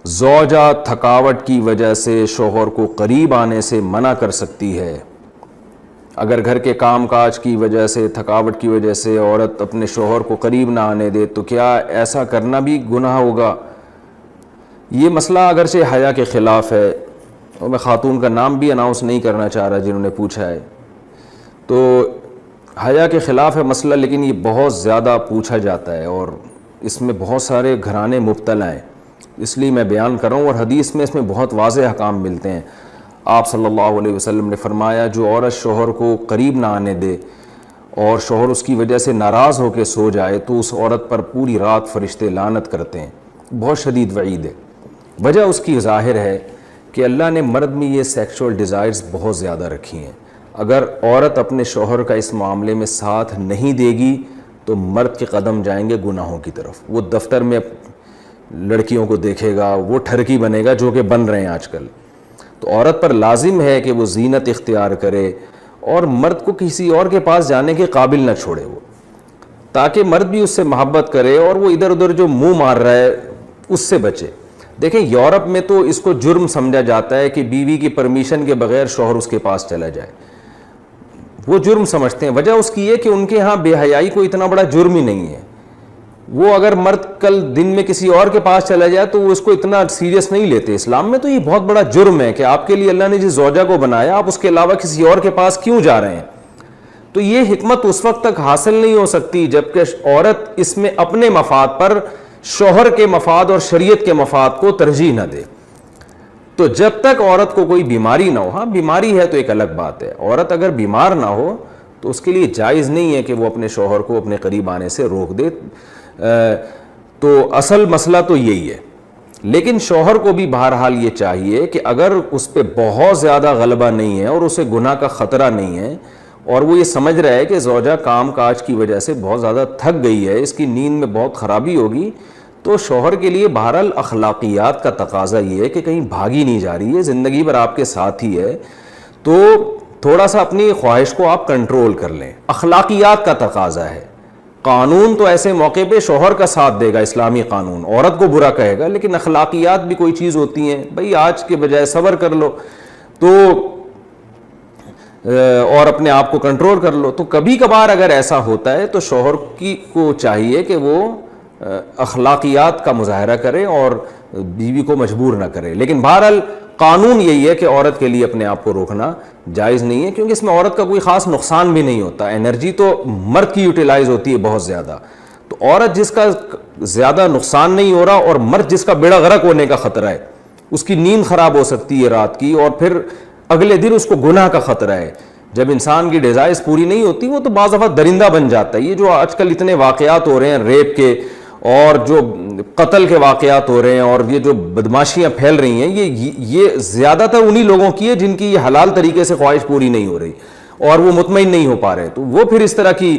زوجہ تھکاوٹ کی وجہ سے شوہر کو قریب آنے سے منع کر سکتی ہے۔ اگر گھر کے کام کاج کی وجہ سے، تھکاوٹ کی وجہ سے عورت اپنے شوہر کو قریب نہ آنے دے تو کیا ایسا کرنا بھی گناہ ہوگا؟ یہ مسئلہ اگرچہ حیا کے خلاف ہے، اور میں خاتون کا نام بھی اناؤنس نہیں کرنا چاہ رہا جنہوں نے پوچھا ہے، تو حیا کے خلاف ہے مسئلہ، لیکن یہ بہت زیادہ پوچھا جاتا ہے اور اس میں بہت سارے گھرانے مبتلا ہیں، اس لیے میں بیان کر رہا ہوں۔ اور حدیث میں اس میں بہت واضح احکام ملتے ہیں۔ آپ صلی اللہ علیہ وسلم نے فرمایا جو عورت شوہر کو قریب نہ آنے دے اور شوہر اس کی وجہ سے ناراض ہو کے سو جائے تو اس عورت پر پوری رات فرشتے لعنت کرتے ہیں۔ بہت شدید وعید ہے۔ وجہ اس کی ظاہر ہے کہ اللہ نے مرد میں یہ سیکشول ڈیزائرز بہت زیادہ رکھی ہیں۔ اگر عورت اپنے شوہر کا اس معاملے میں ساتھ نہیں دے گی تو مرد کے قدم جائیں گے گناہوں کی طرف۔ وہ دفتر میں لڑکیوں کو دیکھے گا، وہ ٹھرکی بنے گا جو کہ بن رہے ہیں آج کل۔ تو عورت پر لازم ہے کہ وہ زینت اختیار کرے اور مرد کو کسی اور کے پاس جانے کے قابل نہ چھوڑے وہ، تاکہ مرد بھی اس سے محبت کرے اور وہ ادھر ادھر جو منہ مار رہا ہے اس سے بچے۔ دیکھیں یورپ میں تو اس کو جرم سمجھا جاتا ہے کہ بیوی کی پرمیشن کے بغیر شوہر اس کے پاس چلا جائے، وہ جرم سمجھتے ہیں۔ وجہ اس کی ہے کہ ان کے ہاں بے حیائی کوئی اتنا بڑا جرم ہی نہیں ہے۔ وہ اگر مرد کل دن میں کسی اور کے پاس چلا جائے تو وہ اس کو اتنا سیریس نہیں لیتے۔ اسلام میں تو یہ بہت بڑا جرم ہے کہ آپ کے لیے اللہ نے جس زوجہ کو بنایا آپ اس کے علاوہ کسی اور کے پاس کیوں جا رہے ہیں؟ تو یہ حکمت اس وقت تک حاصل نہیں ہو سکتی جب کہ عورت اس میں اپنے مفاد پر شوہر کے مفاد اور شریعت کے مفاد کو ترجیح نہ دے۔ تو جب تک عورت کو کوئی بیماری نہ ہو، ہاں بیماری ہے تو ایک الگ بات ہے، عورت اگر بیمار نہ ہو تو اس کے لیے جائز نہیں ہے کہ وہ اپنے شوہر کو اپنے قریب آنے سے روک دے۔ تو اصل مسئلہ تو یہی ہے۔ لیکن شوہر کو بھی بہرحال یہ چاہیے کہ اگر اس پہ بہت زیادہ غلبہ نہیں ہے اور اسے گناہ کا خطرہ نہیں ہے اور وہ یہ سمجھ رہا ہے کہ زوجہ کام کاج کی وجہ سے بہت زیادہ تھک گئی ہے، اس کی نیند میں بہت خرابی ہوگی، تو شوہر کے لیے بہرحال اخلاقیات کا تقاضا یہ ہے کہ کہیں بھاگی نہیں جا رہی ہے، زندگی بھر آپ کے ساتھ ہی ہے، تو تھوڑا سا اپنی خواہش کو آپ کنٹرول کر لیں۔ اخلاقیات کا تقاضا ہے۔ قانون تو ایسے موقع پہ شوہر کا ساتھ دے گا، اسلامی قانون عورت کو برا کہے گا، لیکن اخلاقیات بھی کوئی چیز ہوتی ہیں، بھئی آج کے بجائے صبر کر لو تو اور اپنے آپ کو کنٹرول کر لو۔ تو کبھی کبھار اگر ایسا ہوتا ہے تو شوہر کو چاہیے کہ وہ اخلاقیات کا مظاہرہ کرے اور بیوی کو مجبور نہ کرے۔ لیکن بہرحال قانون یہی ہے کہ عورت کے لیے اپنے آپ کو روکنا جائز نہیں ہے، کیونکہ اس میں عورت کا کوئی خاص نقصان بھی نہیں ہوتا۔ انرجی تو مرد کی یوٹیلائز ہوتی ہے بہت زیادہ، تو عورت جس کا زیادہ نقصان نہیں ہو رہا اور مرد جس کا بیڑا غرق ہونے کا خطرہ ہے، اس کی نیند خراب ہو سکتی ہے رات کی اور پھر اگلے دن اس کو گناہ کا خطرہ ہے۔ جب انسان کی ڈیزائرز پوری نہیں ہوتی وہ تو بعض دفعہ درندہ بن جاتا ہے۔ یہ جو آج کل اتنے واقعات ہو رہے ہیں ریپ کے اور جو قتل کے واقعات ہو رہے ہیں اور یہ جو بدماشیاں پھیل رہی ہیں، یہ زیادہ تر انہی لوگوں کی ہے جن کی یہ حلال طریقے سے خواہش پوری نہیں ہو رہی اور وہ مطمئن نہیں ہو پا رہے، تو وہ پھر اس طرح کی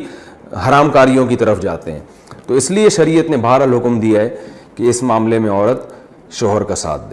حرام کاریوں کی طرف جاتے ہیں۔ تو اس لیے شریعت نے بہرحال حکم دیا ہے کہ اس معاملے میں عورت شوہر کا ساتھ دے۔